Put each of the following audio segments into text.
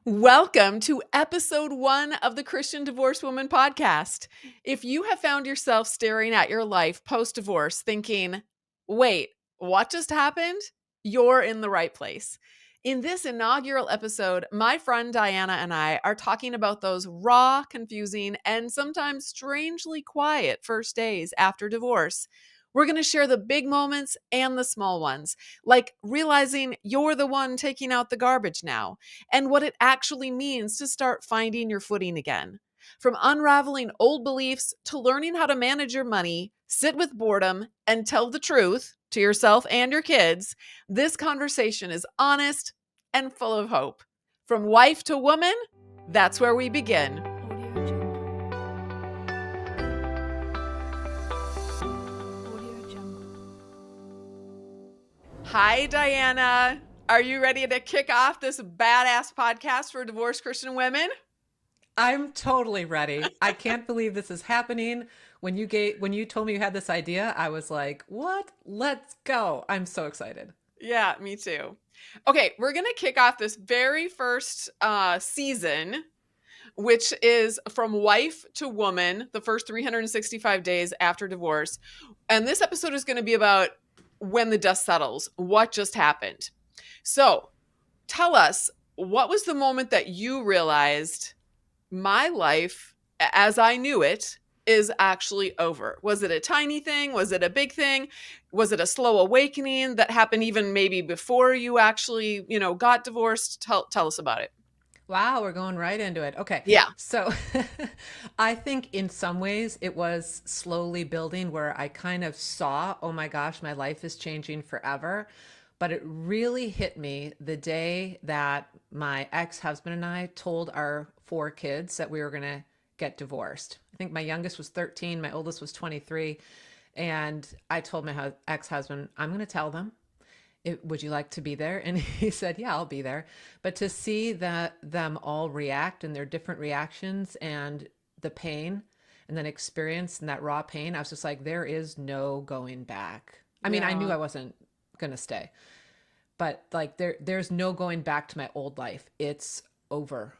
Welcome to episode 1 of the Christian Divorced Woman podcast. If you have found yourself staring at your life post-divorce thinking, wait, what just happened? You're in the right place. In this inaugural episode, my friend Diana and I are talking about those raw, confusing, and sometimes strangely quiet first days after divorce. We're going to share the big moments and the small ones, like realizing you're the one taking out the garbage now, and what it actually means to start finding your footing again. From unraveling old beliefs to learning how to manage your money, sit with boredom, and tell the truth to yourself and your kids, this conversation is honest and full of hope. From wife to woman, that's where we begin. Hi, Diana. Are you ready to kick off this badass podcast for divorced Christian women? I'm totally ready. I can't believe this is happening. When you told me you had this idea, I was like, "What? Let's go." I'm so excited. Yeah, me too. Okay, we're going to kick off this very first season, which is from wife to woman, the first 365 days after divorce. And this episode is going to be about when the dust settles, what just happened. So tell us, what was the moment that you realized my life as I knew it is actually over? Was it a tiny thing? Was it a big thing? Was it a slow awakening that happened even maybe before you actually, got divorced? Tell us about it. Wow, we're going right into it. Okay. Yeah. So I think in some ways it was slowly building where I kind of saw, oh my gosh, my life is changing forever. But it really hit me the day that my ex-husband and I told our 4 kids that we were going to get divorced. I think my youngest was 13, my oldest was 23. And I told my ex-husband, I'm going to tell them. Would you like to be there? And he said, yeah, I'll be there. But to see them all react and their different reactions and the pain and then experience and that raw pain, I was just like, there is no going back. I mean, I knew Yeah. I wasn't going to stay, but like there's no going back to my old life. It's over.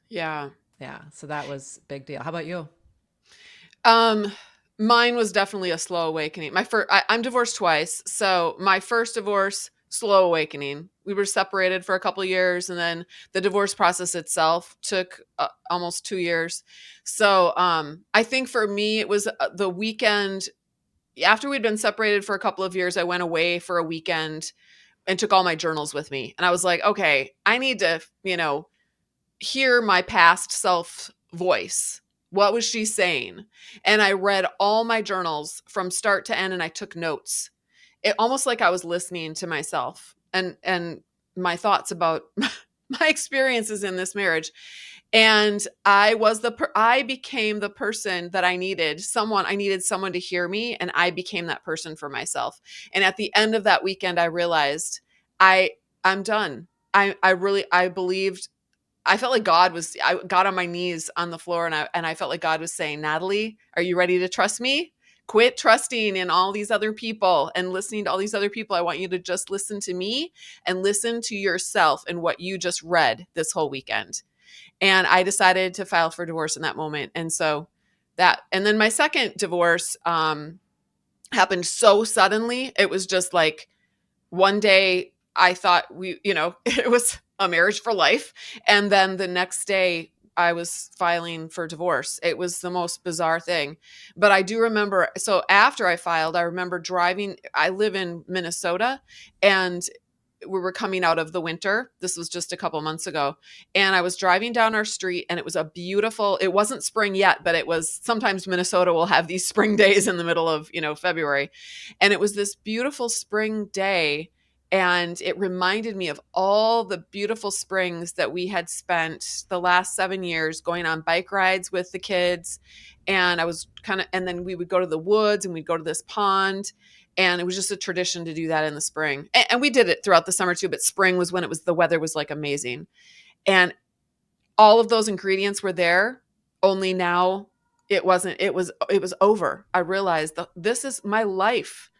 Yeah. Yeah. So that was a big deal. How about you? Um, Mine was definitely a slow awakening. I'm divorced twice, so my first divorce, slow awakening. We were separated for a couple of years, and then the divorce process itself took almost 2 years. So, I think for me, it was the weekend after we'd been separated for a couple of years. I went away for a weekend and took all my journals with me, and I was like, okay, I need to, hear my past self voice. What was she saying? And I read all my journals from start to end and I took notes. It almost like I was listening to myself and my thoughts about my experiences in this marriage. And I became the person that I needed. I needed someone to hear me, and I became that person for myself. And at the end of that weekend I realized I'm done. I believed. I felt like I got on my knees on the floor, and I felt like God was saying, Natalie, are you ready to trust me? Quit trusting in all these other people and listening to all these other people. I want you to just listen to me and listen to yourself and what you just read this whole weekend. And I decided to file for divorce in that moment. And then my second divorce happened so suddenly. It was just like one day I thought it was a marriage for life. And then the next day I was filing for divorce. It was the most bizarre thing. But I do remember, so after I filed, I remember driving. I live in Minnesota, and we were coming out of the winter. This was just a couple months ago. And I was driving down our street, and it was it wasn't spring yet, but it was. Sometimes Minnesota will have these spring days in the middle of, February. And it was this beautiful spring day. And it reminded me of all the beautiful springs that we had spent the last 7 years going on bike rides with the kids. And and then we would go to the woods and we'd go to this pond. And it was just a tradition to do that in the spring. And we did it throughout the summer too, but spring was when the weather was like amazing. And all of those ingredients were there, only now it wasn't. It was over. I realized this is my life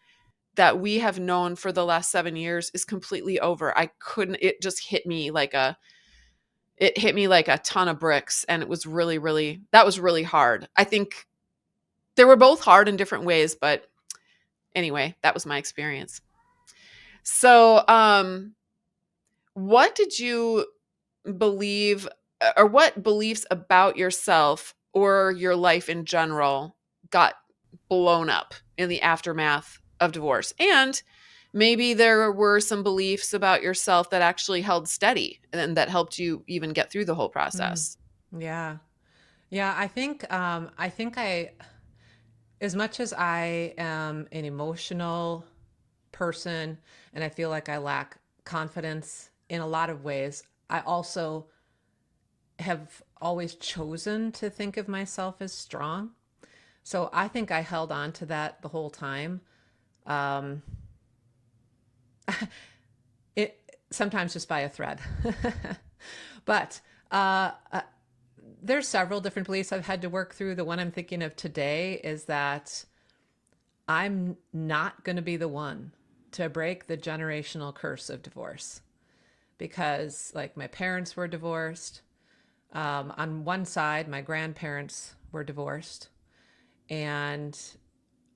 that we have known for the last 7 years is completely over. It just hit me like it hit me like a ton of bricks, and it was really, really, that was really hard. I think they were both hard in different ways, but anyway, that was my experience. So, what did you believe, or what beliefs about yourself or your life in general got blown up in the aftermath of divorce? And maybe there were some beliefs about yourself that actually held steady and that helped you even get through the whole Mm, process. yeah. Yeah, I think as much as I am an emotional person and I feel like I lack confidence in a lot of ways, I also have always chosen to think of myself as strong. So I think I held on to that the whole time. Um, it sometimes just by a thread, but uh, uh, there's several different beliefs I've had to work through. The one I'm thinking of today is that I'm not going to be the one to break the generational curse of divorce because, like, my parents were divorced. On one side, my grandparents were divorced, and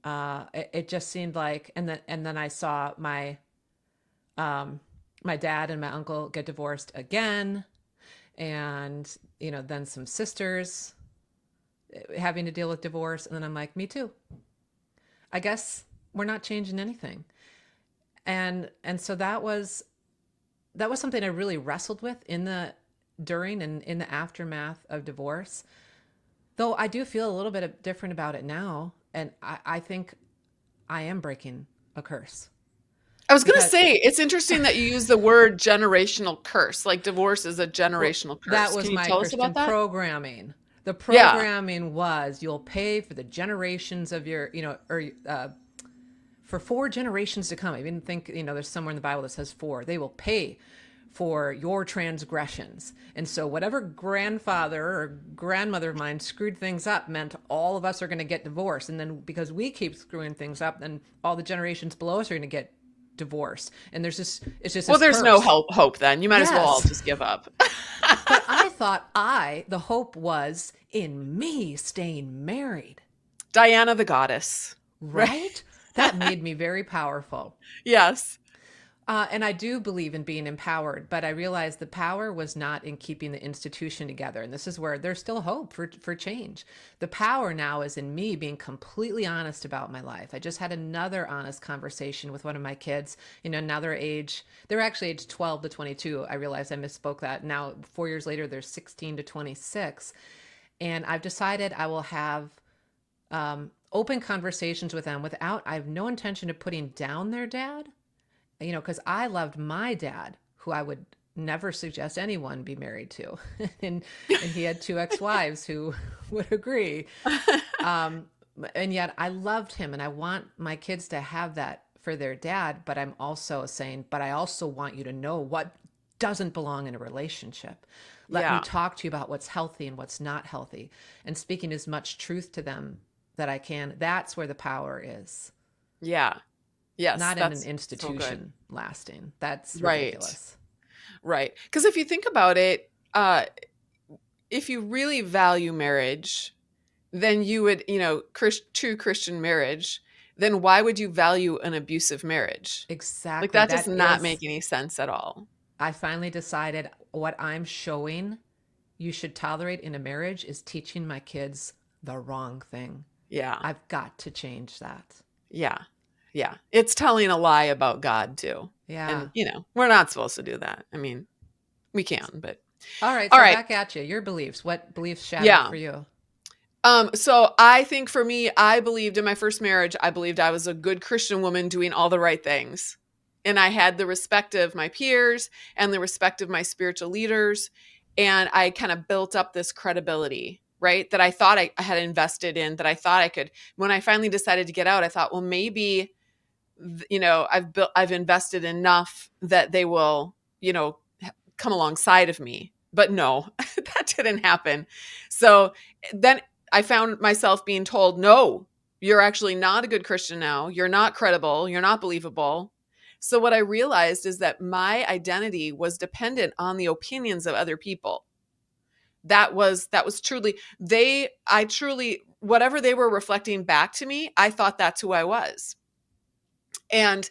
it just seemed like, and then I saw um, my dad and my uncle get divorced again, and then some sisters having to deal with divorce, and then I'm like, me too. I guess we're not changing anything, and so that was something I really wrestled with in the during and in the aftermath of divorce. Though I do feel a little bit different about it now, and I think I am breaking a curse I was going to because, say, it's interesting that you use the word generational curse, like divorce is a well, generational that curse. Can was you my tell us Christian about that? programming. The Yeah. programming was you'll pay for the generations of your, or for 4 generations to come. I even think, there's somewhere in the Bible that says four. They will pay for your transgressions. And so whatever grandfather or grandmother of mine screwed things up meant all of us are going to get divorced. And then because we keep screwing things up, then all the generations below us are going to get divorced. And it's just Well, this there's no curse. hope then. You might as well all Yes. just give up. But I thought the hope was in me staying married, Diana the goddess. Right? right? That made me very powerful. Yes. And I do believe in being empowered, but I realized the power was not in keeping the institution together. And this is where there's still hope for change. The power now is in me being completely honest about my life. I just had another honest conversation with one of my kids. Now they're actually age 12 to 22. I realized I misspoke that. Now, 4 years later, they're 16 to 26. And I've decided I will have open conversations with them I have no intention of putting down their dad, because I loved my dad, who I would never suggest anyone be married to, and he had two ex-wives who would agree. Um, and yet I loved him, and I want my kids to have that for their dad. But I'm also saying, but I also want you to know what doesn't belong in a relationship. Let me Yeah. talk to you about what's healthy and what's not healthy, and speaking as much truth to them that I can. That's where the power is, Yeah. Yes, not in an that's so good. institution lasting. That's Right. ridiculous. Right. Because if you think about it, if you really value marriage, then you would, true Christian marriage, then why would you value an abusive marriage? Like, Exactly. that does That not is, make any sense at all. I finally decided what I'm showing you should tolerate in a marriage is teaching my kids the wrong thing. Yeah. I've got to change that. Yeah. Yeah. It's telling a lie about God too. Yeah. And, we're not supposed to do that. I mean, we can, but All right. all So right. back at you. Your beliefs. What beliefs shattered Yeah. for you? So I think for me, I believed in my first marriage, I believed I was a good Christian woman doing all the right things. And I had the respect of my peers and the respect of my spiritual leaders. And I kind of built up this credibility, right? That I thought I had invested in, that I thought I could. When I finally decided to get out, I thought, well, maybe, I've invested enough that they will, come alongside of me. But no, that didn't happen. So then I found myself being told, no, you're actually not a good Christian now. You're not credible. You're not believable. So what I realized is that my identity was dependent on the opinions of other people. that was truly, I truly, whatever they were reflecting back to me, I thought that's who I was. And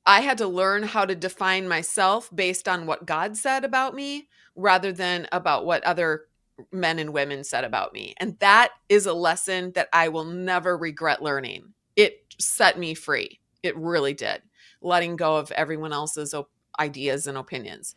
I had to learn how to define myself based on what God said about me rather than about what other men and women said about me. And that is a lesson that I will never regret learning. It set me free. It really did. Letting go of everyone else's ideas and opinions.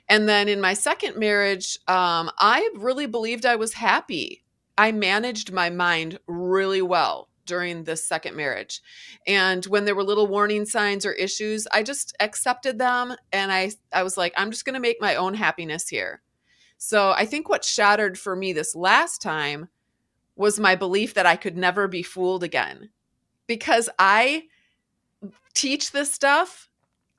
And then in my second marriage, I really believed I was happy. I managed my mind really well during this second marriage. And when there were little warning signs or issues, I just accepted them. And I was like, I'm just going to make my own happiness here. So I think what shattered for me this last time was my belief that I could never be fooled again, because I teach this stuff.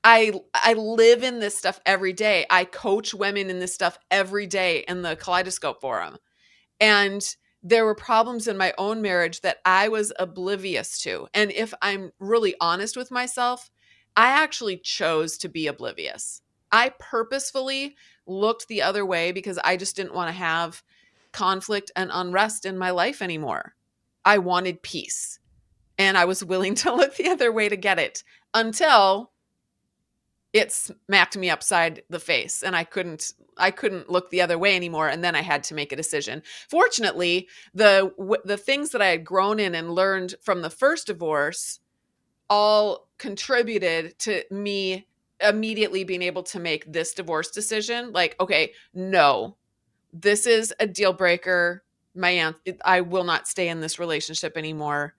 I live in this stuff every day. I coach women in this stuff every day in the Kaleidoscope Forum. And there were problems in my own marriage that I was oblivious to. And if I'm really honest with myself, I actually chose to be oblivious. I purposefully looked the other way because I just didn't want to have conflict and unrest in my life anymore. I wanted peace, and I was willing to look the other way to get it until it smacked me upside the face, and I couldn't look the other way anymore, and then I had to make a decision. Fortunately, the things that I had grown in and learned from the first divorce all contributed to me immediately being able to make this divorce decision. Like, okay, no, this is a deal breaker. I will not stay in this relationship anymore.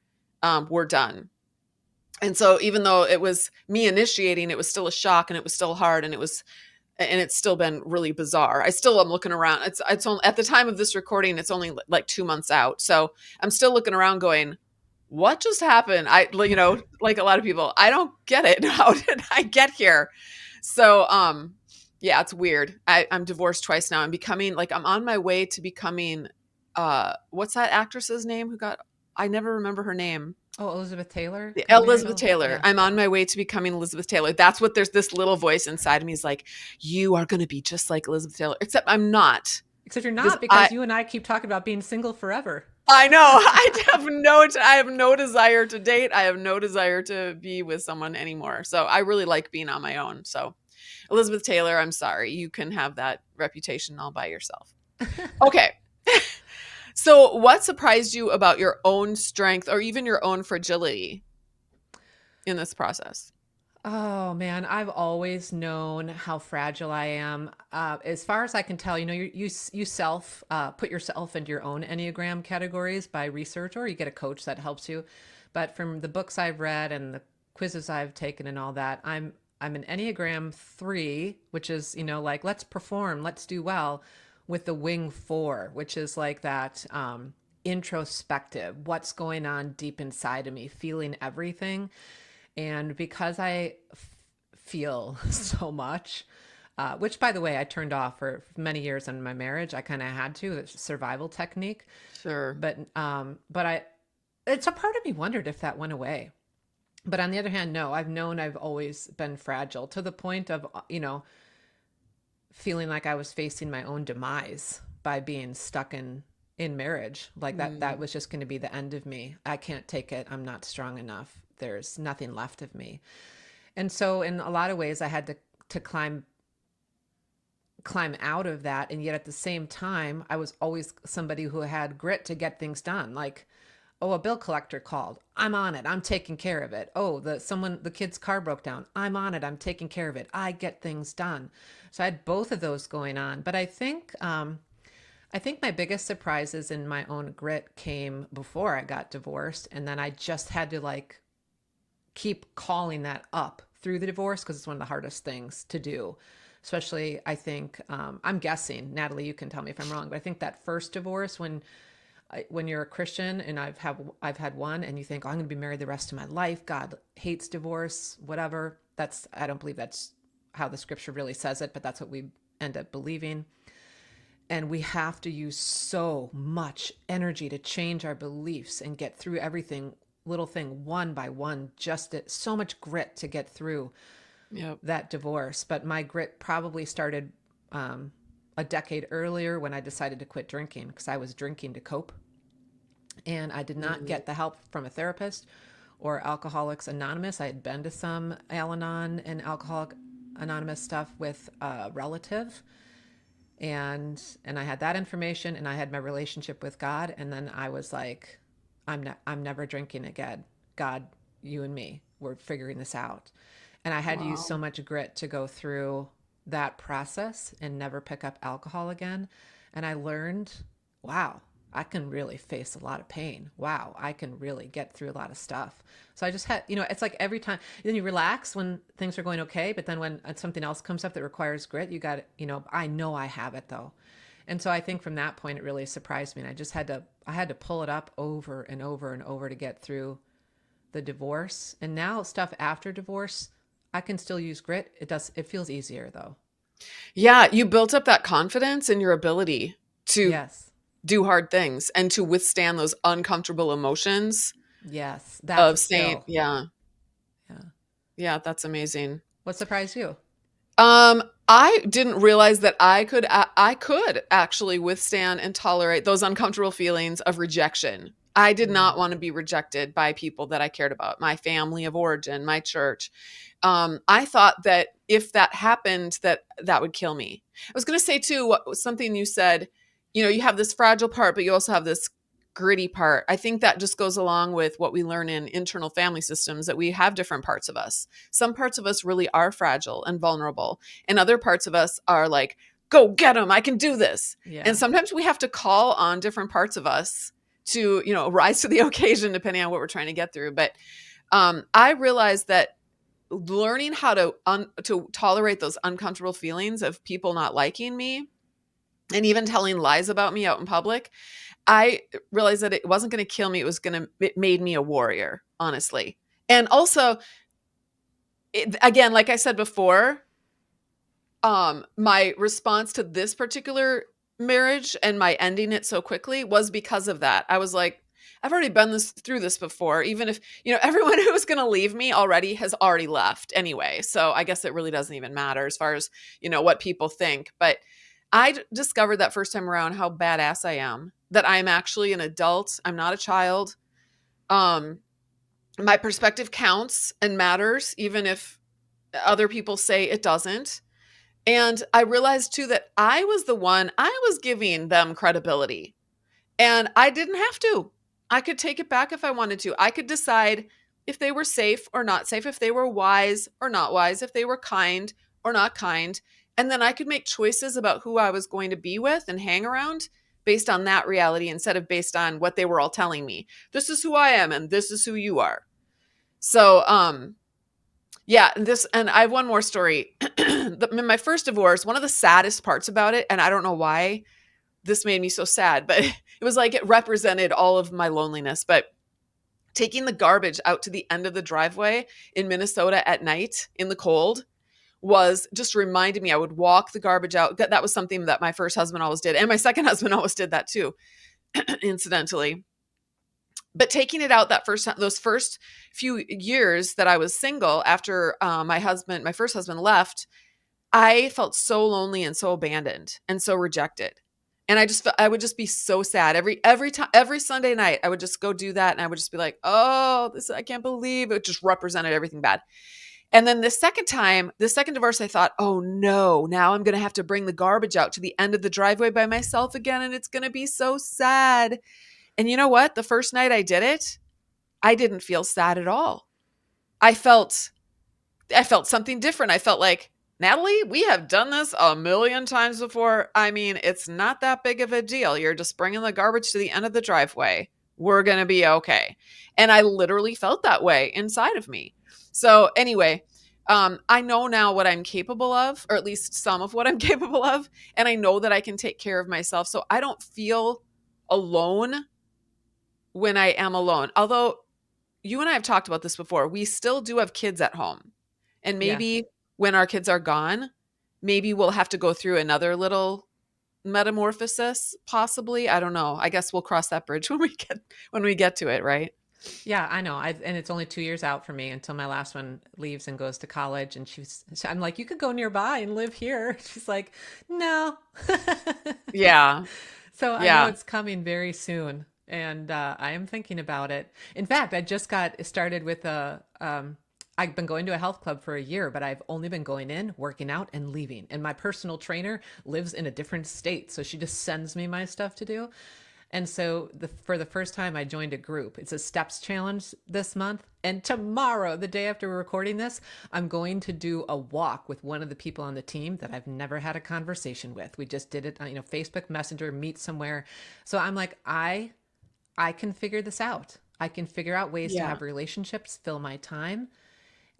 We're done. And so even though it was me initiating, it was still a shock, and it was still hard, and it's still been really bizarre. I still am looking around. It's only, at the time of this recording, it's only like 2 months out. So I'm still looking around going, what just happened? Like a lot of people, I don't get it. How did I get here? So, yeah, it's weird. I'm divorced twice now. I'm on my way to becoming, what's that actress's name I never remember her name. Oh, Elizabeth Taylor got married. Elizabeth Oh, Taylor. yeah. I'm on my way to becoming Elizabeth Taylor. That's what there's this little voice inside of me is like, you are going to be just like Elizabeth Taylor, except I'm not. Except you're Because not, because you and I keep talking about being single forever. I know I have no desire to date. I have no desire to be with someone anymore. So I really like being on my own. So Elizabeth Taylor, I'm sorry. You can have that reputation all by yourself. Okay. So what surprised you about your own strength or even your own fragility in this process? Oh man, I've always known how fragile I am. As far as I can tell, you self put yourself into your own Enneagram categories by research, or you get a coach that helps you. But from the books I've read and the quizzes I've taken and all that, I'm an Enneagram 3, which is like let's perform, let's do well, with the Wing 4, which is like that introspective, what's going on deep inside of me, feeling everything. And because I feel so much, which by the way, I turned off for many years in my marriage, I kind of had to, it's a survival technique. Sure. It's a part of me wondered if that went away. But on the other hand, no, I've known I've always been fragile to the point of, feeling like I was facing my own demise by being stuck in marriage. Like that was just going to be the end of me. I can't take it. I'm not strong enough. There's nothing left of me. And so in a lot of ways I had to climb out of that. And yet at the same time, I was always somebody who had grit to get things done. Like, oh, a bill collector called. I'm on it. I'm taking care of it. Oh, the kid's car broke down. I'm on it. I'm taking care of it. I get things done. So I had both of those going on. But I think my biggest surprises in my own grit came before I got divorced. And then I just had to keep calling that up through the divorce, because it's one of the hardest things to do. Especially, I think, I'm guessing, Natalie, you can tell me if I'm wrong, but I think that first divorce, when you're a Christian, and I've had one, and you think, oh, I'm going to be married the rest of my life. God hates divorce, whatever. I don't believe that's how the scripture really says it, but that's what we end up believing. And we have to use so much energy to change our beliefs and get through everything, little thing, one by one, so much grit to get through Yep. that divorce. But my grit probably started a decade earlier when I decided to quit drinking because I was drinking to cope. And I did not Mm. get the help from a therapist or Alcoholics Anonymous. I had been to some Al Anon and Alcoholic Anonymous stuff with a relative, and I had that information, and I had my relationship with God, and then I was like, I'm never drinking again. God, you and me, we're figuring this out. And I had to use so Wow. much grit to go through that process and never pick up alcohol again. And I learned, wow, I can really face a lot of pain. Wow, I can really get through a lot of stuff. So I just had, it's like every time, then you relax when things are going okay, but then when something else comes up that requires grit, you got, I know I have it though. And so I think from that point, it really surprised me. And I had to pull it up over and over and over to get through the divorce. And now stuff after divorce, I can still use grit. It feels easier though. Yeah, you built up that confidence in your ability to Yes. do hard things and to withstand those uncomfortable emotions Yes. That's a of saying, skill. yeah, Yeah. yeah, that's amazing. What surprised you? I didn't realize that I could actually withstand and tolerate those uncomfortable feelings of rejection. I did Mm. not want to be rejected by people that I cared about, my family of origin, my church. I thought that if that happened, that would kill me. I was going to say too, something you said. You have this fragile part, but you also have this gritty part. I think that just goes along with what we learn in internal family systems, that we have different parts of us. Some parts of us really are fragile and vulnerable, and other parts of us are like, go get them, I can do this. And Yeah. sometimes we have to call on different parts of us to, rise to the occasion depending on what we're trying to get through. But I realized that learning how to tolerate those uncomfortable feelings of people not liking me and even telling lies about me out in public, I realized that it wasn't going to kill me. It made me a warrior, honestly. And also, again, like I said before, my response to this particular marriage and my ending it so quickly was because of that. I was like, I've already been through this before. Even if, everyone who was going to leave me already has already left anyway. So I guess it really doesn't even matter as far as, what people think. But discovered that first time around how badass I am, that I'm actually an adult. I'm not a child. Um, my perspective counts and matters, even if other people say it doesn't. And I realized too that I was giving them credibility, and I didn't have to. I could take it back if I wanted to. I could decide if they were safe or not safe, if they were wise or not wise, if they were kind or not kind. And then I could make choices about who I was going to be with and hang around based on that reality instead of based on what they were all telling me. This is who I am and this is who you are. So, yeah, and I have one more story. In my first divorce, one of the saddest parts about it, and I don't know why this made me so sad, but it was like it represented all of my loneliness. But taking the garbage out to the end of the driveway in Minnesota at night in the cold was just reminded me. I would walk the garbage out. That was something that my first husband always did. And my second husband always did that too, incidentally. But taking it out those first few years that I was single after my first husband left, I felt so lonely and so abandoned and so rejected. And I would just be so sad every time, every Sunday night. I would just go do that, and I would just be like, "Oh, this I can't believe it." Just represented everything bad. And then the second divorce, I thought, "Oh no, now I'm going to have to bring the garbage out to the end of the driveway by myself again, and it's going to be so sad." And you know what? The first night I did it, I didn't feel sad at all. I felt I felt something different. I felt like, Natalie, we have done this a million times before. I mean, it's not that big of a deal. You're just bringing the garbage to the end of the driveway. We're going to be okay. And I literally felt that way inside of me. So, anyway, I know now what I'm capable of, or at least some of what I'm capable of. And I know that I can take care of myself. So I don't feel alone when I am alone. Although you and I have talked about this before, we still do have kids at home. And Yeah. maybe when our kids are gone, maybe we'll have to go through another little metamorphosis, possibly. I don't know. I guess we'll cross that bridge when we get to it, right? Yeah, I know. And it's only 2 years out for me until my last one leaves and goes to college. And I'm like, you could go nearby and live here. She's like, no. Yeah. So I know Yeah. it's coming very soon, and I am thinking about it. In fact, I just got started with a. I've been going to a health club for a year, but I've only been going in, working out, and leaving. And my personal trainer lives in a different state, so she just sends me my stuff to do. And so for the first time, I joined a group. It's a steps challenge this month. And tomorrow, the day after we're recording this, I'm going to do a walk with one of the people on the team that I've never had a conversation with. We just did it on, Facebook Messenger, meet somewhere. So I'm like, I can figure this out. I can figure out ways to Yeah. have relationships, fill my time,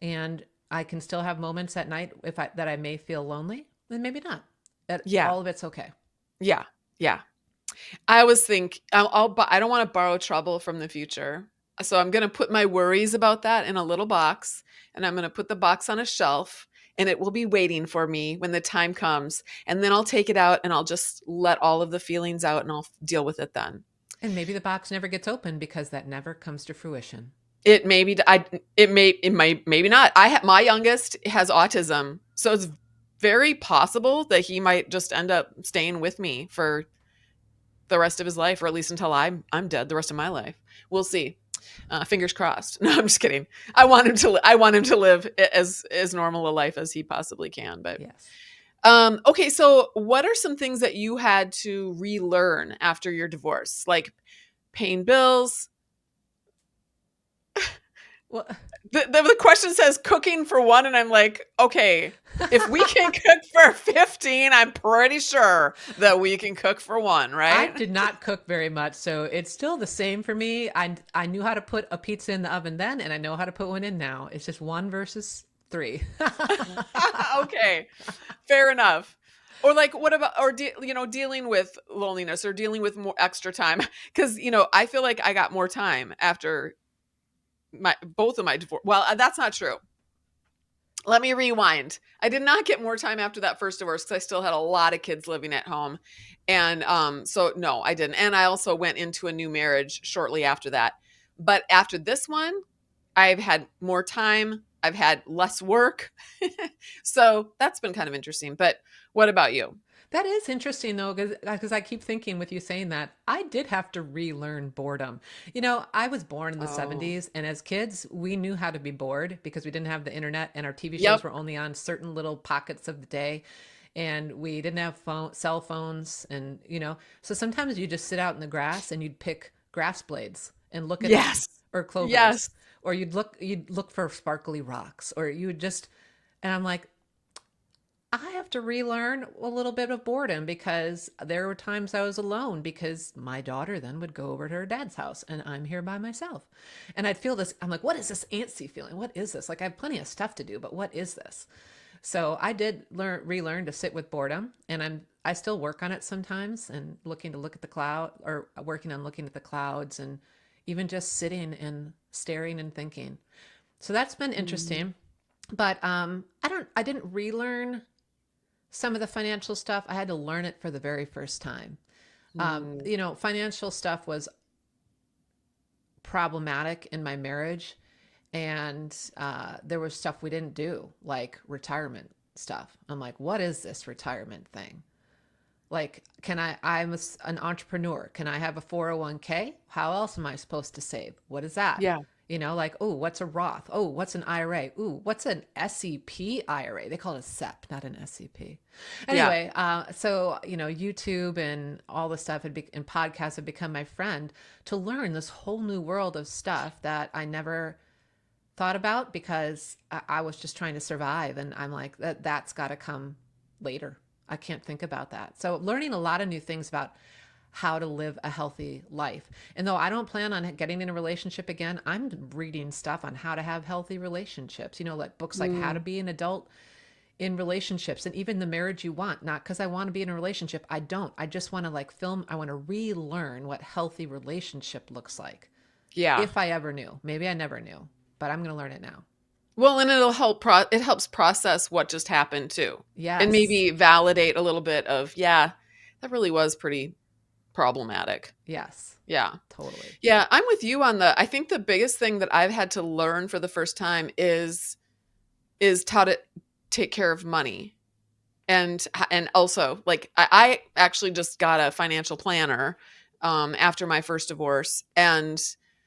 and I can still have moments at night that I may feel lonely, and maybe not. Yeah. All of it's okay. Yeah. Yeah. I always think I don't want to borrow trouble from the future. So I'm going to put my worries about that in a little box, and I'm going to put the box on a shelf, and it will be waiting for me when the time comes. And then I'll take it out and I'll just let all of the feelings out and I'll deal with it then. And maybe the box never gets open because that never comes to fruition. It may be it might maybe not. My youngest has autism. So it's very possible that he might just end up staying with me for the rest of his life, or at least until I'm dead the rest of my life. We'll see. Fingers crossed. No, I'm just kidding. I want him to live as normal a life as he possibly can. But Yes. okay, so what are some things that you had to relearn after your divorce, like paying bills? Well, The question says cooking for one, and I'm like, okay, if we can cook for 15, I'm pretty sure that we can cook for one, I right? did not cook very much, so it's still the same for me. I knew how to put a pizza in the oven then, and I know how to put one in now. It's just one versus three. Okay, fair enough. Or like, what about, or dealing with loneliness or dealing with more extra time? Because I feel like I got more time after my both of my divorce. Well, that's not true. Let me rewind. I did not get more time after that first divorce because I still had a lot of kids living at home, and so no, I didn't. And I also went into a new marriage shortly after that. But after this one, I've had more time. I've had less work. So that's been kind of interesting. But what about you? That is interesting though, because I keep thinking with you saying that I did have to relearn boredom. I was born in the Oh, 70s, and as kids, we knew how to be bored because we didn't have the internet, and our TV shows yep. were only on certain little pockets of the day, and we didn't have cell phones, and so sometimes you just sit out in the grass and you'd pick grass blades and look at them, Yes. or clovers, Yes. or you'd look for sparkly rocks, or you would just, and I'm like, I have to relearn a little bit of boredom because there were times I was alone because my daughter then would go over to her dad's house and I'm here by myself. And I'd feel this, I'm like, what is this antsy feeling? What is this? Like, I have plenty of stuff to do, but what is this? So I did relearn to sit with boredom, and I still work on it sometimes, and looking to look at the cloud, or working on looking at the clouds, and even just sitting and staring and thinking. So that's been Mm, interesting. But I didn't relearn some of the financial stuff. I had to learn it for the very first time. mm, Financial stuff was problematic in my marriage, and there was stuff we didn't do, like retirement stuff. I'm like, what is this retirement thing? Like, an entrepreneur. Can I have a 401k? How else am I supposed to save? What is that? yeah. Like, oh, what's a Roth? Oh, what's an IRA? Ooh, what's an SEP IRA? They call it a SEP, not an SEP. Yeah. Anyway, so, YouTube and all the stuff and podcasts have become my friend to learn this whole new world of stuff that I never thought about because I was just trying to survive. And I'm like, that's got to come later. I can't think about that. So learning a lot of new things about how to live a healthy life. And though I don't plan on getting in a relationship again, I'm reading stuff on how to have healthy relationships, like books like How to Mm, Be an Adult in Relationships, and even The Marriage You Want. Not because I want to be in a relationship. I don't. I just want to I want to relearn what healthy relationship looks like. yeah. If I ever knew. Maybe I never knew, but I'm going to learn it now. Well, and it helps process what just happened too. And Yes. maybe validate a little bit of, yeah, that really was pretty problematic. Yes, Yeah. totally. Yeah, I'm with you on I think the biggest thing that I've had to learn for the first time is how to take care of money. And also, like, I actually just got a financial planner after my first divorce and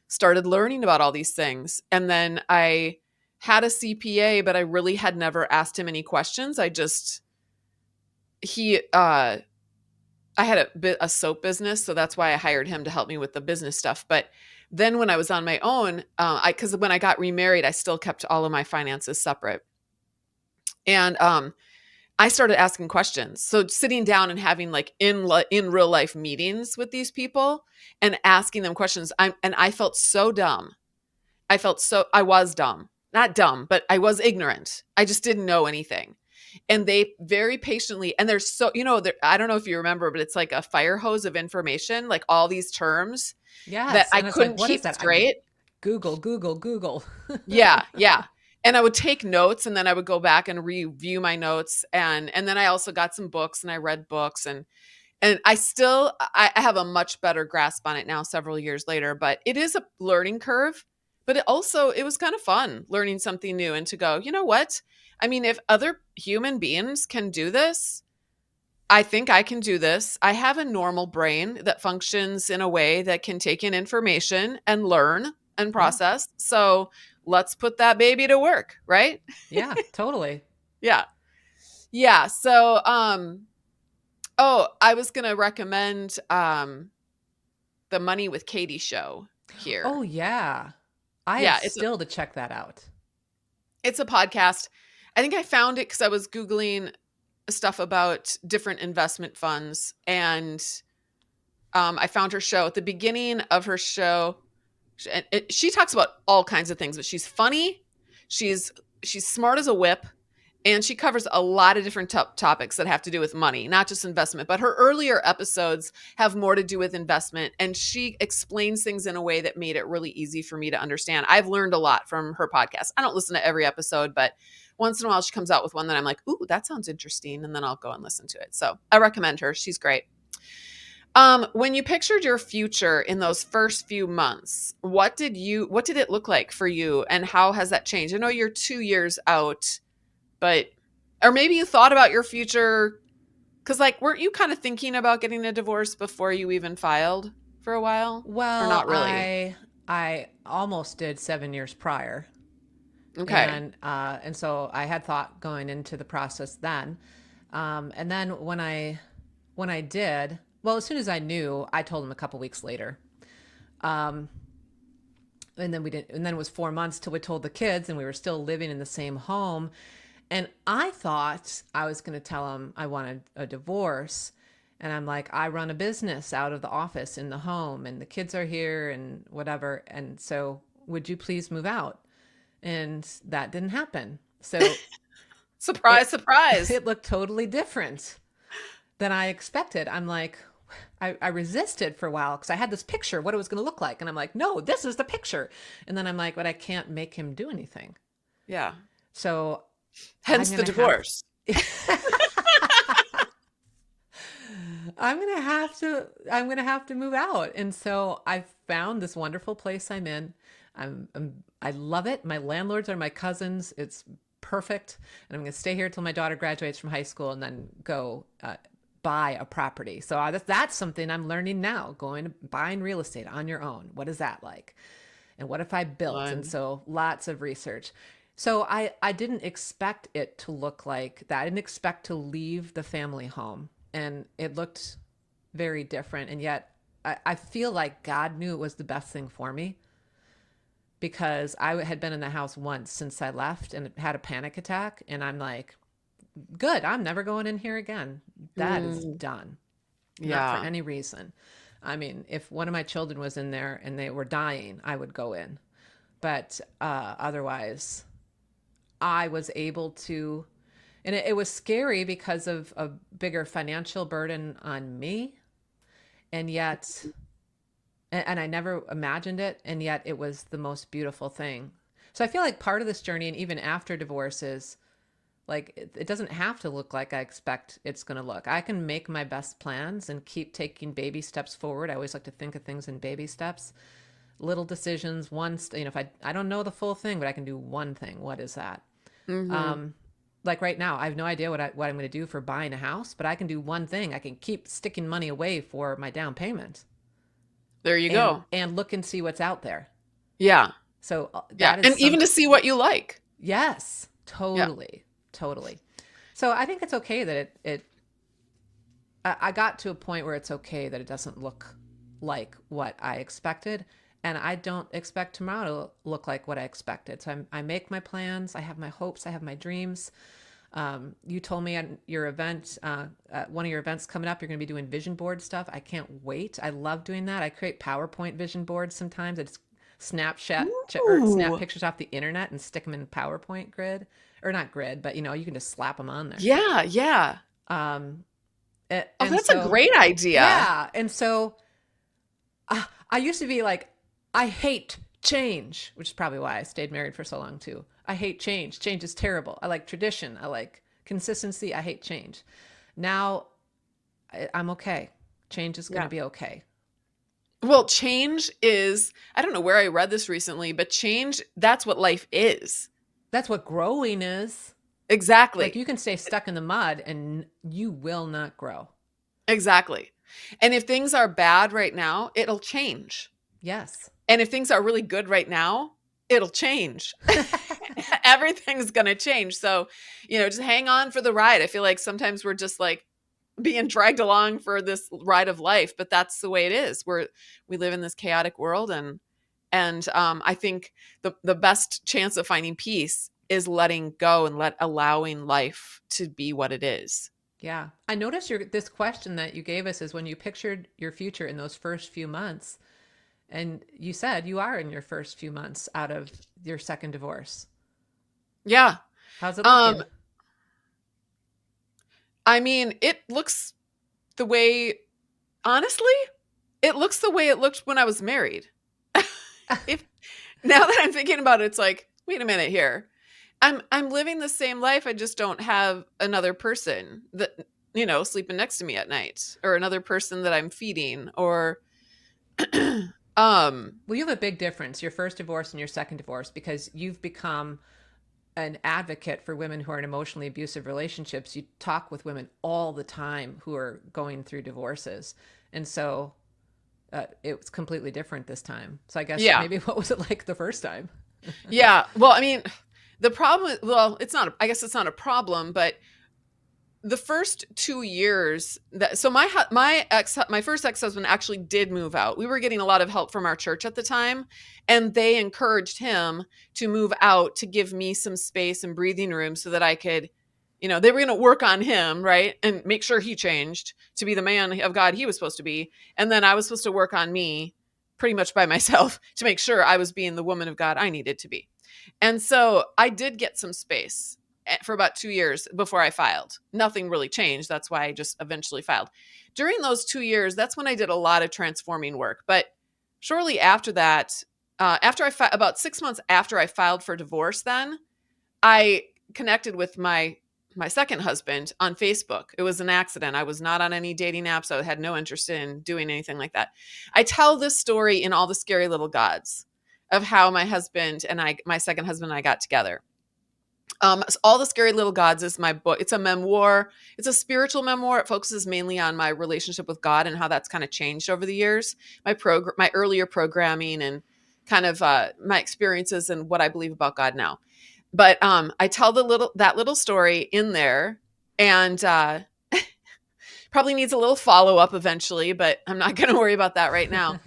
started learning about all these things. And then I had a CPA, but I really had never asked him any questions. He I had a soap business, so that's why I hired him to help me with the business stuff. But then when I was on my own, I because when I got remarried, I still kept all of my finances separate. And I started asking questions. So sitting down and having like in real life meetings with these people and asking them questions. I felt so dumb. I was dumb. Not dumb, but I was ignorant. I just didn't know anything. And they very patiently, and there's so, I don't know if you remember, but it's like a fire hose of information, like all these terms that Yes. I And it's like, couldn't what is keep that? straight. Google, Google, Google. Yeah, yeah. And I would take notes and then I would go back and review my notes, and then I also got some books and I read books, and I have a much better grasp on it now several years later, but it is a learning curve. But it was kind of fun learning something new and to go, you know what? I mean, if other human beings can do this, I think I can do this. I have a normal brain that functions in a way that can take in information and learn and Yeah. process. So let's put that baby to work, right? Yeah, totally. Yeah. Yeah. So, oh, I was going to recommend the Money with Katie show Oh, here. yeah. I have Yeah, still to check that out. it's a podcast. I think I found it because I was Googling stuff about different investment funds, and I found her show. At the beginning of her show, she talks about all kinds of things, but she's funny. She's she's smart as a whip, and she covers a lot of different topics that have to do with money, not just investment. But her earlier episodes have more to do with investment, and she explains things in a way that made it really easy for me to understand. I've learned a lot from her podcast. I don't listen to every episode, but once in a while she comes out with one that I'm like, ooh, that sounds interesting, and then I'll go and listen to it. So I recommend her. She's great. When you pictured your future in those first few months, what did it look like for you, and how has that changed? I know you're 2 years out, but or maybe you thought about your future because, like, weren't you kind of thinking about getting a divorce before you even filed for a while, or Well, not really? I almost did 7 years prior, Okay. and so I had thought going into the process then, and then when I did, well, as soon as I knew, I told him a couple weeks later, um, and then we didn't, and then it was 4 months till we told the kids, and we were still living in the same home, and I thought I was going to tell him I wanted a divorce. And I'm like, I run a business out of the office in the home, and the kids are here and whatever. And so, would you please move out? And that didn't happen. So Surprise, it surprise. it looked totally different than I expected. I'm like, I resisted for a while because I had this picture what it was going to look like, and I'm like, no, this is the picture. And then I'm like, but I can't make him do anything. Yeah. So I'm Hence the gonna have divorce. I'm gonna have to move out. And so I found this wonderful place I'm in. I love it. My landlords are my cousins. It's perfect. And I'm gonna stay here till my daughter graduates from high school and then go buy a property. So that's something I'm learning now. Going to buying real estate on your own. What is that like? And what if I built? And Fun. so lots of research. So I didn't expect it to look like that. I didn't expect to leave the family home. And it looked very different. And yet I feel like God knew it was the best thing for me because I had been in the house once since I left and had a panic attack. And I'm like, good, I'm never going in here again. That is Mm, done. Not for yeah. any reason. I mean, if one of my children was in there and they were dying, I would go in. But otherwise, I was able to, and it was scary because of a bigger financial burden on me. And yet, and I never imagined it. And yet it was the most beautiful thing. So I feel like part of this journey, and even after divorce, is Like it doesn't have to look like I expect it's going to look. I can make my best plans and keep taking baby steps forward. I always like to think of things in baby steps, little decisions. If I don't know the full thing, but I can do one thing. What is that? Mm-hmm. Um, like right now, I have no idea what I'm going to do for buying a house, but I can do one thing. I can keep sticking money away for my down payment There you and go. look and see what's out there. Yeah. So Yeah. that is And even some to see what you like. yes, Yeah. totally, totally. So I think it's okay that I got to a point where it's okay that it doesn't look like what I expected. And I don't expect tomorrow to look like what I expected. So I make my plans. I have my hopes. I have my dreams. You told me at your event, one of your events coming up, you're going to be doing vision board stuff. I can't wait. I love doing that. I create PowerPoint vision boards sometimes. I just snap Ooh. pictures off the internet and stick them in PowerPoint grid, or not grid, but you can just slap them on there. Yeah. Yeah. Um, Oh, and that's a so, great idea. yeah. And so I used to be like, I hate change, which is probably why I stayed married for so long too. I hate change. Change is terrible. I like tradition. I like consistency. I hate change. Now I'm okay. Change is going to Yeah. be okay. Well, change is, I don't know where I read this recently, but change, that's what life is. That's what growing is. Like Exactly. you can stay stuck in the mud and you will not grow. Exactly. And if things are bad right now, it'll change. Yes. And if things are really good right now, it'll change. Everything's going to change. So, just hang on for the ride. I feel like sometimes we're just like being dragged along for this ride of life, but that's the way it is. We live in this chaotic world, and I think the best chance of finding peace is letting go and allowing life to be what it is. Yeah. I noticed this question that you gave us is when you pictured your future in those first few months, and you said you are in your first few months out of your second divorce. Yeah. How's it Um, looking? I mean, it looks the way, honestly, it looks the way it looked when I was married. if Now that I'm thinking about it, it's like, wait a minute here. I'm living the same life. I just don't have another person that, sleeping next to me at night, or another person that I'm feeding, or um Well, you have a big difference, your first divorce and your second divorce, because you've become an advocate for women who are in emotionally abusive relationships. You talk with women all the time who are going through divorces. And so it was completely different this time. So I guess yeah. maybe what was it like the first time? Yeah. Well, I mean, the problem, well, it's not, I guess it's not a problem, but the first 2 years that, so my first ex-husband actually did move out. We were getting a lot of help from our church at the time, and they encouraged him to move out to give me some space and breathing room so that I could, they were going to work on him, right, and make sure he changed to be the man of God he was supposed to be, and then I was supposed to work on me pretty much by myself to make sure I was being the woman of God I needed to be. And so I did get some space for about 2 years before I filed. Nothing really changed. That's why I just eventually filed. During those 2 years, that's when I did a lot of transforming work. But shortly after that, about 6 months after I filed for divorce, then I connected with my second husband on Facebook. It was an accident. I was not on any dating apps. I had no interest in doing anything like that. I tell this story in All the Scary Little Gods of how my second husband and I got together. All the Scary Little Gods is my book. It's a memoir. It's a spiritual memoir. It focuses mainly on my relationship with God and how that's kind of changed over the years. My earlier programming, and kind of my experiences and what I believe about God now. But I tell that little story in there, and probably needs a little follow up eventually, but I'm not going to worry about that right now.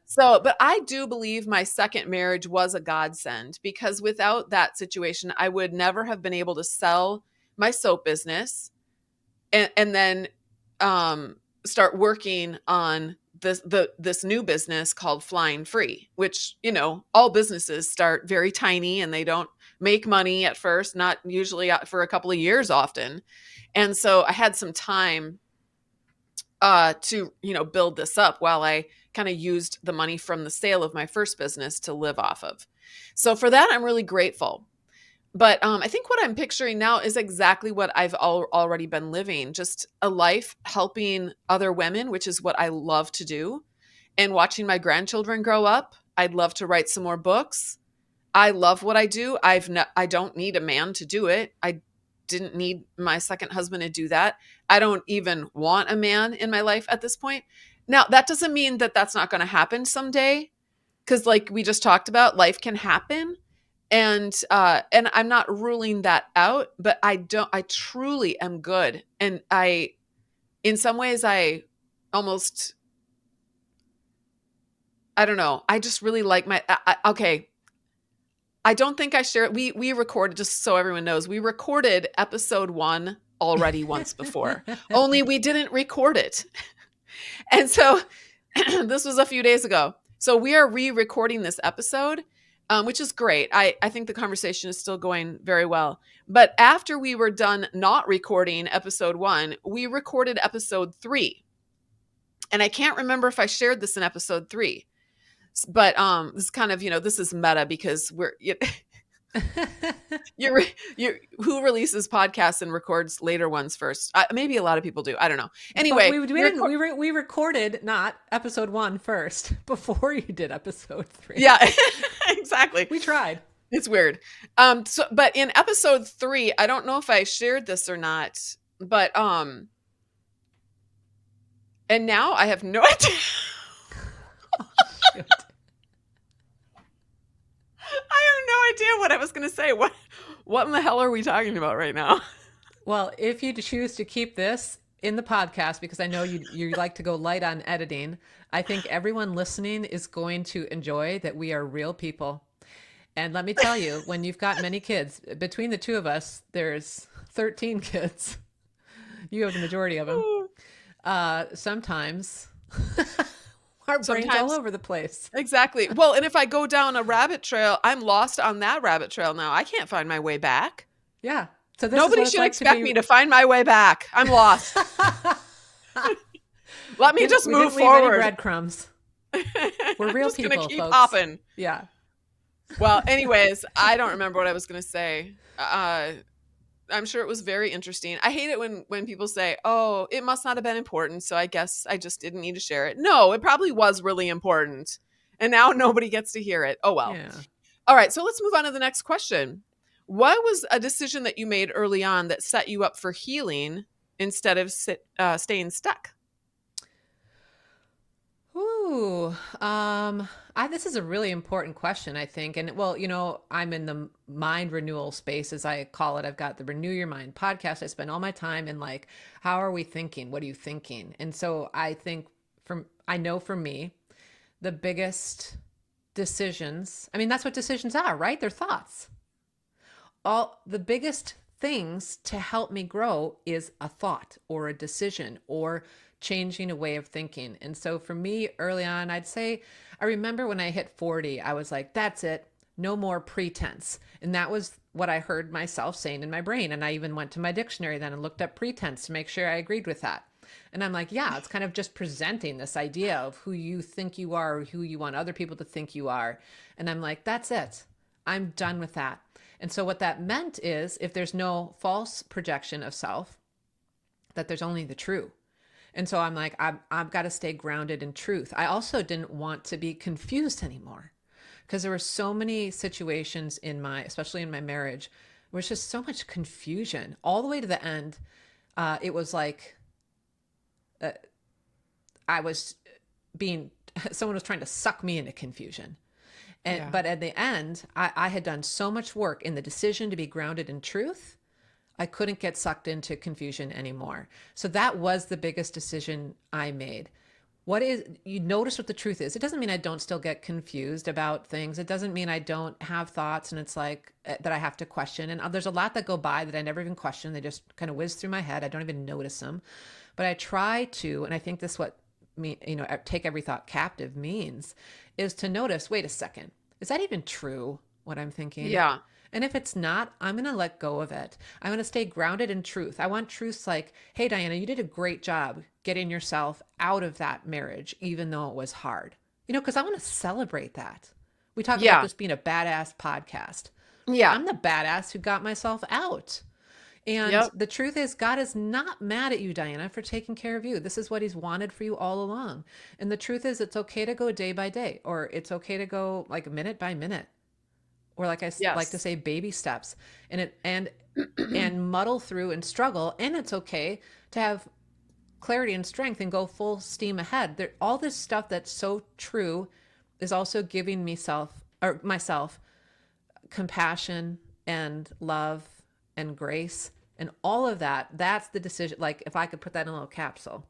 So, but I do believe my second marriage was a godsend, because without that situation, I would never have been able to sell my soap business, and then start working on this new business called Flying Free, which, all businesses start very tiny and they don't make money at first, not usually for a couple of years often. And so I had some time to build this up while I kind of used the money from the sale of my first business to live off of. So for that, I'm really grateful. But I think what I'm picturing now is exactly what I've already been living, just a life helping other women, which is what I love to do, and watching my grandchildren grow up. I'd love to write some more books. I love what I do. I don't need a man to do it. I didn't need my second husband to do that. I don't even want a man in my life at this point. Now, that doesn't mean that that's not going to happen someday, because like we just talked about, life can happen, and I'm not ruling that out, but I truly am good. And I in some ways I almost I don't know. I just really like okay, I don't think I shared. We recorded, just so everyone knows, we recorded episode 1 already once before. Only we didn't record it. And so this was a few days ago. So we are re-recording this episode, which is great. I think the conversation is still going very well. But after we were done not recording episode 1, we recorded episode 3. And I can't remember if I shared this in episode 3. But this is kind of, this is meta because you who releases podcasts and records later ones first? Maybe a lot of people do. I don't know. But Anyway, we didn't. We recorded not episode 1 first before you did episode 3. yeah, exactly. We tried. It's weird. But in episode 3, I don't know if I shared this or not, but and now I have no idea. Shoot. I have no idea what I was going to say. What in the hell are we talking about right now? Well, if you choose to keep this in the podcast, because I know you like to go light on editing, I think everyone listening is going to enjoy that we are real people. And let me tell you, when you've got many kids, between the two of us, there's 13 kids. You have the majority of them. Sometimes our brains all over the place. Exactly. Well, and if I go down a rabbit trail, I'm lost on that rabbit trail now. I can't find my way back. Yeah. So this nobody should expect me to find my way back. I'm lost. Let me just move forward. Any breadcrumbs. We're real people, gonna keep folks. Hopping. Yeah. Well, anyways, I don't remember what I was going to say. I'm sure it was very interesting. I hate it when people say, "Oh, it must not have been important, so I guess I just didn't need to share it." No, it probably was really important, and now nobody gets to hear it. Oh well. Yeah. All right, so let's move on to the next question. What was a decision that you made early on that set you up for healing instead of staying stuck? Ooh, this is a really important question, I think. And well, I'm in the mind renewal space, as I call it. I've got the Renew Your Mind podcast. I spend all my time in like, how are we thinking? What are you thinking? And so I know for me, the biggest decisions, I mean, that's what decisions are, right? They're thoughts. All the biggest things to help me grow is a thought or a decision or changing a way of thinking. And so for me early on, I'd say, I remember when I hit 40, I was like, that's it. No more pretense. And that was what I heard myself saying in my brain. And I even went to my dictionary then and looked up pretense to make sure I agreed with that. And I'm like, yeah, it's kind of just presenting this idea of who you think you are, or who you want other people to think you are. And I'm like, that's it. I'm done with that. And so what that meant is if there's no false projection of self, that there's only the true. And so I'm like, I've got to stay grounded in truth. I also didn't want to be confused anymore because there were so many situations especially in my marriage, where it's just so much confusion all the way to the end. It was like I was someone was trying to suck me into confusion. But at the end, I had done so much work in the decision to be grounded in truth. I couldn't get sucked into confusion anymore. So that was the biggest decision I made. You notice what the truth is. It doesn't mean I don't still get confused about things. It doesn't mean I don't have thoughts and it's like that I have to question. And there's a lot that go by that I never even question. They just kind of whiz through my head. I don't even notice them. But I try to, and I think this what take every thought captive means, is to notice, wait a second, is that even true, what I'm thinking? Yeah. And if it's not, I'm going to let go of it. I'm going to stay grounded in truth. I want truths like, hey, Diana, you did a great job getting yourself out of that marriage, even though it was hard. Because I want to celebrate that. We talk about this being a badass podcast. Yeah. I'm the badass who got myself out. And Yep. the truth is, God is not mad at you, Diana, for taking care of you. This is what He's wanted for you all along. And the truth is, it's okay to go day by day, or it's okay to go like minute by minute, or like like to Yes. say, baby steps, and muddle through and struggle. And it's okay to have clarity and strength and go full steam ahead. All this stuff that's so true is also giving myself compassion and love and grace and all of that. That's the decision. Like if I could put that in a little capsule,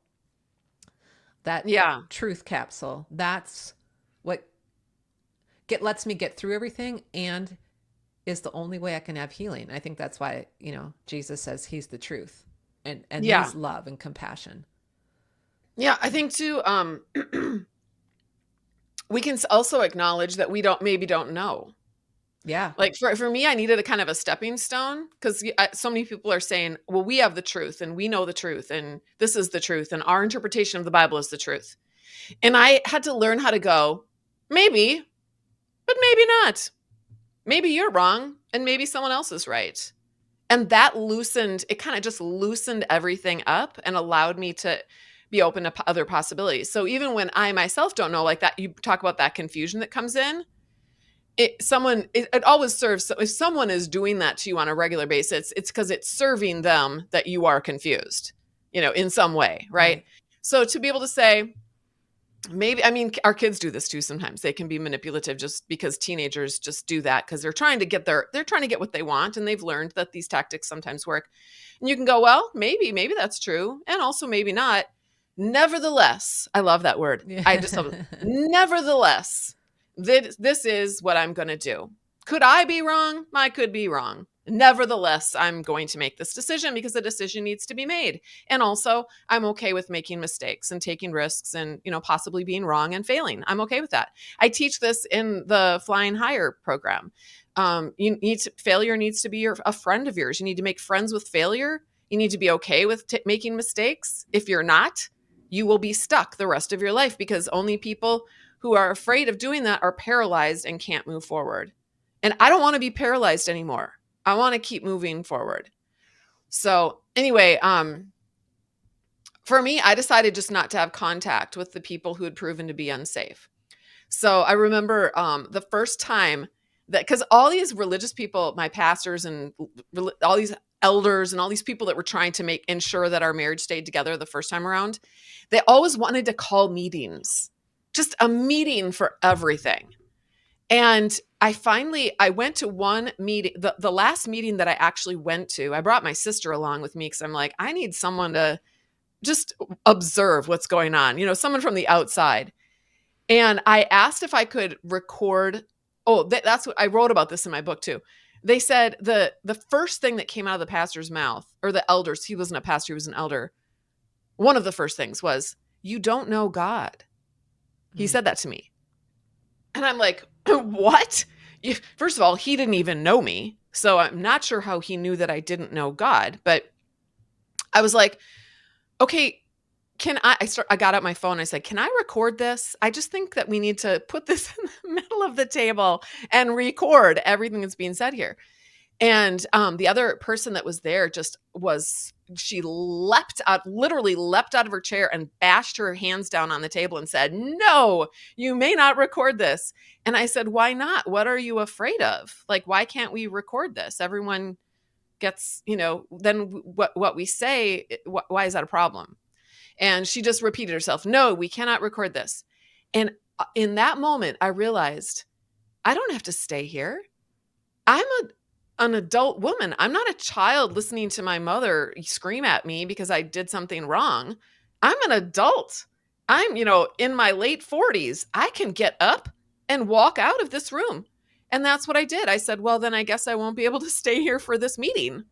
that Yeah. truth capsule, that's what lets me get through everything and is the only way I can have healing. I think that's why, Jesus says He's the truth, and Yeah. He's love and compassion. Yeah. I think too, we can also acknowledge that we don't know. Yeah. Like for me, I needed a kind of a stepping stone because so many people are saying, well, we have the truth and we know the truth and this is the truth and our interpretation of the Bible is the truth. And I had to learn how to go, maybe, but maybe not. Maybe you're wrong and maybe someone else is right. And that it kind of just loosened everything up and allowed me to be open to other possibilities. So even when I myself don't know, like that, you talk about that confusion that comes in. It always serves. So if someone is doing that to you on a regular basis, it's because it's serving them that you are confused, in some way, right? Right. So to be able to say, maybe, I mean, our kids do this too sometimes. They can be manipulative just because teenagers just do that because they're trying to get what they want, and they've learned that these tactics sometimes work. And you can go, well, maybe that's true, and also maybe not. Nevertheless, I love that word. Yeah. I just love it. Nevertheless, this is what I'm going to do. Could I be wrong? I could be wrong. Nevertheless, I'm going to make this decision because the decision needs to be made. And also, I'm okay with making mistakes and taking risks and, possibly being wrong and failing. I'm okay with that. I teach this in the Flying Higher program. Failure needs to be a friend of yours. You need to make friends with failure. You need to be okay with making mistakes. If you're not, you will be stuck the rest of your life because only people who are afraid of doing that are paralyzed and can't move forward. And I don't want to be paralyzed anymore. I want to keep moving forward. So anyway, for me, I decided just not to have contact with the people who had proven to be unsafe. So I remember the first time because all these religious people, my pastors and all these elders and all these people that were trying to ensure that our marriage stayed together the first time around, they always wanted to call meetings, just a meeting for everything. And I went to one meeting, the last meeting that I actually went to. I brought my sister along with me because I'm like, I need someone to just observe what's going on, someone from the outside. And I asked if I could record. Oh, that's what I wrote about this in my book too. They said the first thing that came out of the pastor's mouth, or the elders, he wasn't a pastor, he was an elder. One of the first things was, "You don't know God." He Mm. said that to me. And I'm like, what? First of all, he didn't even know me. So I'm not sure how he knew that I didn't know God. But I was like, okay, I got out my phone and I said, can I record this? I just think that we need to put this in the middle of the table and record everything that's being said here. And the other person that was there she literally leapt out of her chair and bashed her hands down on the table and said, "No, you may not record this." And I said, "Why not? What are you afraid of? Like, why can't we record this? Everyone gets, then what we say, why is that a problem?" And she just repeated herself, "No, we cannot record this." And in that moment, I realized I don't have to stay here. I'm an adult woman. I'm not a child listening to my mother scream at me because I did something wrong. I'm an adult. I'm, in my late 40s. I can get up and walk out of this room. And that's what I did. I said, well, then I guess I won't be able to stay here for this meeting.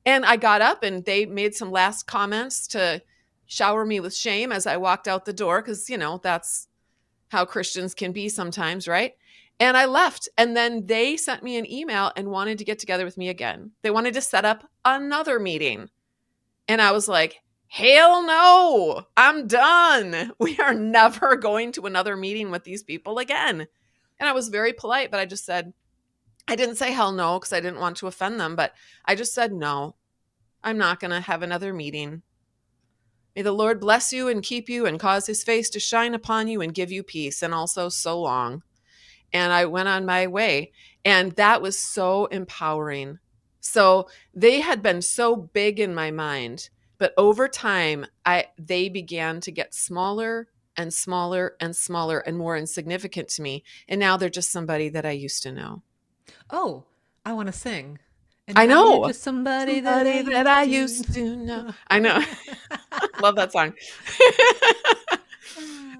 And I got up and they made some last comments to shower me with shame as I walked out the door because, that's how Christians can be sometimes, right? And I left. And then they sent me an email and wanted to get together with me again. They wanted to set up another meeting. And I was like, hell no, I'm done. We are never going to another meeting with these people again. And I was very polite, but I just said, I didn't say hell no because I didn't want to offend them, but I just said no. I'm not going to have another meeting. May the Lord bless you and keep you and cause his face to shine upon you and give you peace, and also so long. And I went on my way. And that was so empowering. So they had been so big in my mind, but over time, they began to get smaller and smaller and smaller and more insignificant to me. And now they're just somebody that I used to know. Oh, I want to sing. And I now you're know just somebody that I somebody that used I to used to know. know. I know. Love that song.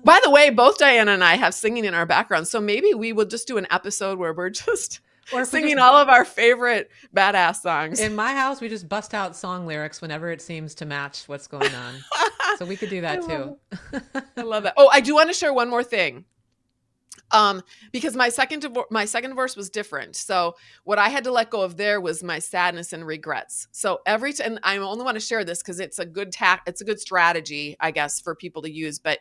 By the way, both Diana and I have singing in our background. So maybe we will just do an episode where we're just Or if we just, singing all of our favorite badass songs. in my house, we just bust out song lyrics whenever it seems to match what's going on. So we could do I that love too. it. I love that. Oh, I do want to share one more thing. Because my second divorce was different. So what I had to let go of there was my sadness and regrets. So every time, I only want to share this because it's a good it's a good strategy, I guess, for people to use. But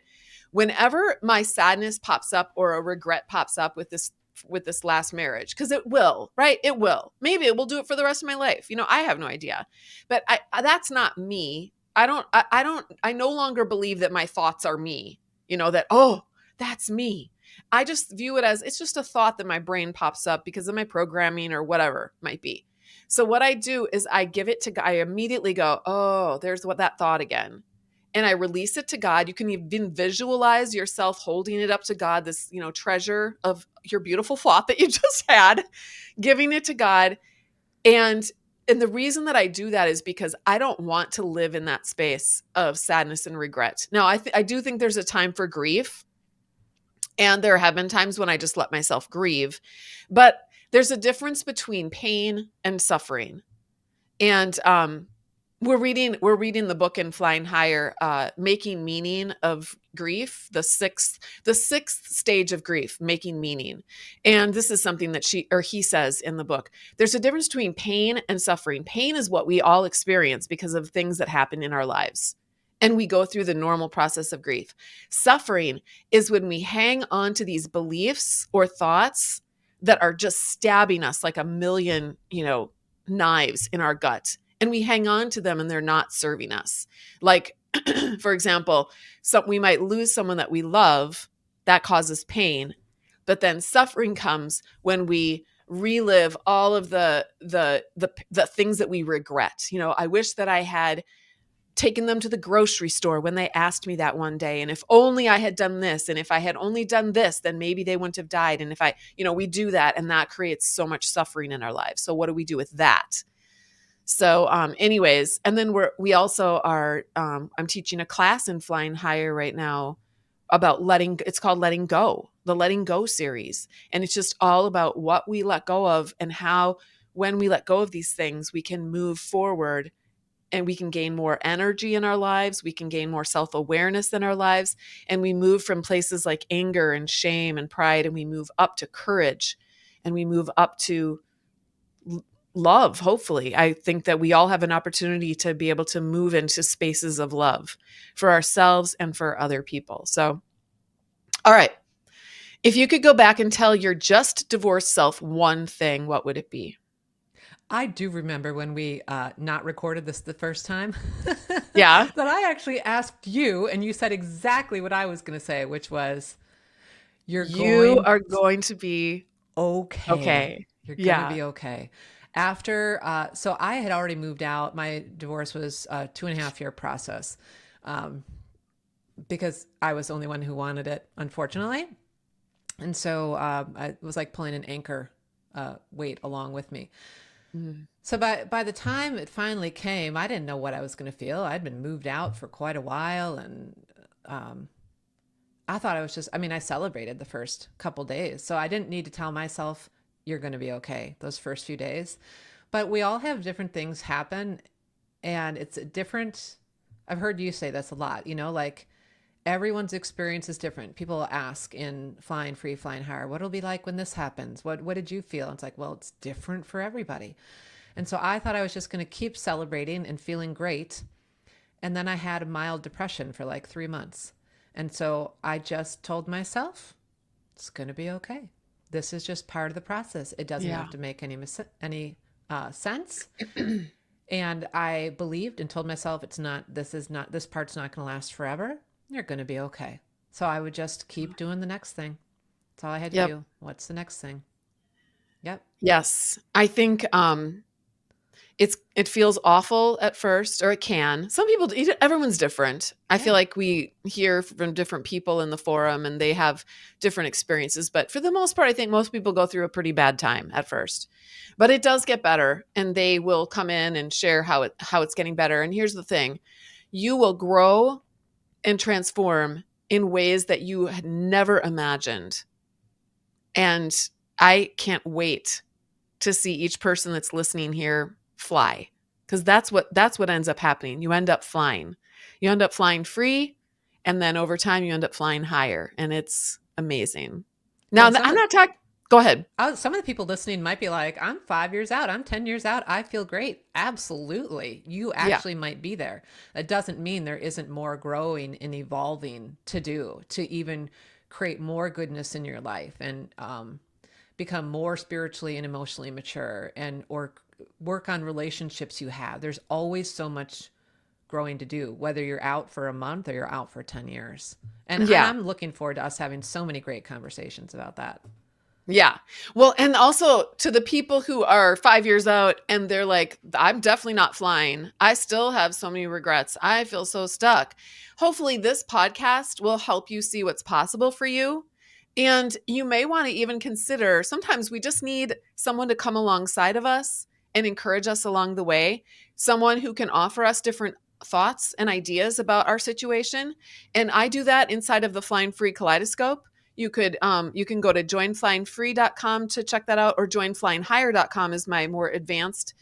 whenever my sadness pops up or a regret pops up with this last marriage, because it will, right? It will. Maybe it will do it for the rest of my life. I have no idea. But that's not me. I no longer believe that my thoughts are me. That, oh, that's me. I just view it as it's just a thought that my brain pops up because of my programming or whatever it might be. So what I do is I immediately go, oh, there's what that thought again. And I release it to God. You can even visualize yourself holding it up to God, this, treasure of your beautiful thought that you just had, giving it to God. And and the reason that I do that is because I don't want to live in that space of sadness and regret. Now, I do think there's a time for grief, and there have been times when I just let myself grieve. But there's a difference between pain and suffering. And we're reading the book in Flying Higher, Making Meaning of Grief, the sixth stage of grief, making meaning. And this is something that he says in the book. There's a difference between pain and suffering. Pain is what we all experience because of things that happen in our lives. And we go through the normal process of grief. Suffering is when we hang on to these beliefs or thoughts that are just stabbing us like a million, knives in our gut, and we hang on to them and they're not serving us. Like, for example, we might lose someone that we love. That causes pain. But then suffering comes when we relive all of the things that we regret. I wish that I had taken them to the grocery store when they asked me that one day, and if only I had done this, and if I had only done this, then maybe they wouldn't have died. And if we do that, and that creates so much suffering in our lives. So what do we do with that? So, anyways, and then we also are, I'm teaching a class in Flying Higher right now about it's called Letting Go, the Letting Go series. And it's just all about what we let go of and how, when we let go of these things, we can move forward and we can gain more energy in our lives. We can gain more self-awareness in our lives. And we move from places like anger and shame and pride, and we move up to courage, and we move up to love. Hopefully, I think that we all have an opportunity to be able to move into spaces of love for ourselves and for other people. So, all right, if you could go back and tell your just divorced self one thing, what would it be? I do remember when we not recorded this the first time Yeah, that I actually asked you, and you said exactly what I was going to say, which was, you're you going are going to be okay. okay. You're going to Yeah. be okay. After, so I had already moved out. My divorce was a 2.5 year process, um, because I was the only one who wanted it, unfortunately. And so I was like pulling an anchor weight along with me. Mm. So by the time it finally came, I didn't know what I was going to feel. I'd been moved out for quite a while, and um, I thought I was just, I mean, I celebrated the first couple days. So I didn't need to tell myself, you're going to be okay those first few days. But we all have different things happen, and it's a different, I've heard you say this a lot, like everyone's experience is different. People ask in Flying Free, Flying Higher, what it'll be like when this happens. What did you feel? And it's like, well, it's different for everybody. And so I thought I was just going to keep celebrating and feeling great. And then I had a mild depression for like 3 months. And so I just told myself, it's going to be okay. This is just part of the process. It doesn't Yeah. have to make any sense. And I believed and told myself, this part's not going to last forever. You're going to be okay. So I would just keep doing the next thing. That's all I had to Yep. do. What's the next thing? Yep. Yes. I think it feels awful at first, or it can. Some people, everyone's different. I feel Yeah. like we hear from different people in the forum and they have different experiences, but for the most part, I think most people go through a pretty bad time at first. But it does get better, and they will come in and share how it's getting better. And here's the thing. You will grow and transform in ways that you had never imagined. And I can't wait to see each person that's listening here fly, because that's what ends up happening. You end up flying. You end up flying free, and then over time you end up flying higher, and it's amazing. Well, Now, and I'm not talking. Go ahead. some of the people listening might be like, I'm 5 years out. I'm 10 years out. I feel great. Absolutely. You Yeah. actually might be there. That doesn't mean there isn't more growing and evolving to do to even create more goodness in your life and become more spiritually and emotionally mature and or work on relationships you have. There's always so much growing to do, whether you're out for a month or you're out for 10 years. And Yeah. I'm looking forward to us having so many great conversations about that. Yeah. Well, and also to the people who are 5 years out and they're like, I'm definitely not flying. I still have so many regrets. I feel so stuck. Hopefully, this podcast will help you see what's possible for you. And you may want to even consider, sometimes we just need someone to come alongside of us and encourage us along the way, someone who can offer us different thoughts and ideas about our situation. And I do that inside of the Flying Free Kaleidoscope. You can go to joinflyingfree.com to check that out, or joinflyinghigher.com is my more advanced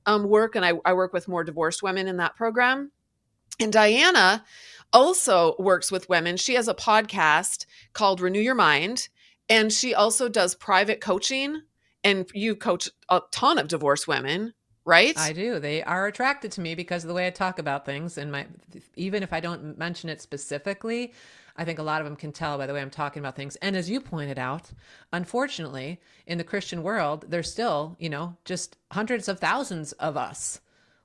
work, and I work with more divorced women in that program. And Diana also works with women. She has a podcast called Renew Your Mind, and she also does private coaching. And you coach a ton of divorced women, right? I do. They are attracted to me because of the way I talk about things. And even if I don't mention it specifically, I think a lot of them can tell by the way I'm talking about things. And as you pointed out, unfortunately, in the Christian world, there's still, just hundreds of thousands of us.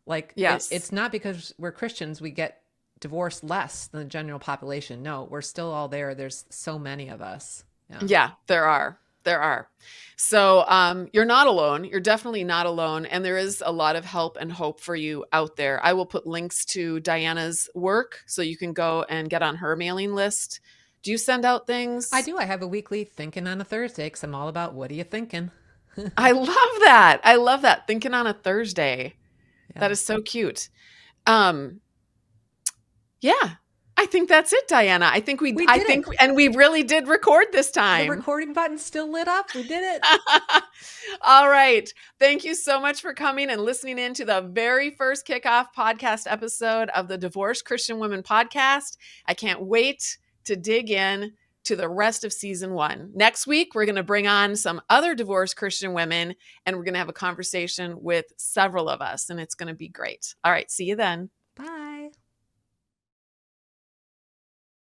Like Yes. it's not because we're Christians we get divorced less than the general population. No, we're still all there. There's so many of us. Yeah. Yeah, there are. There are. So you're not alone. You're definitely not alone. And there is a lot of help and hope for you out there. I will put links to Diana's work so you can go and get on her mailing list. Do you send out I things? do. I have a weekly thinking on a Thursday because I'm all about what are you thinking? I love that. I love that. Thinking on a Thursday. That Yeah. is so cute. Um, yeah, I think that's it, Diana. We did it. And we really did record this The time. recording button's still lit up. We did it. All right. Thank you so much for coming and listening in to the very first kickoff podcast episode of the Divorced Christian Women podcast. I can't wait to dig in to the rest of season 1. Next week, we're going to bring on some other divorced Christian women, and we're going to have a conversation with several of us, and it's going to be great. All right. See you then.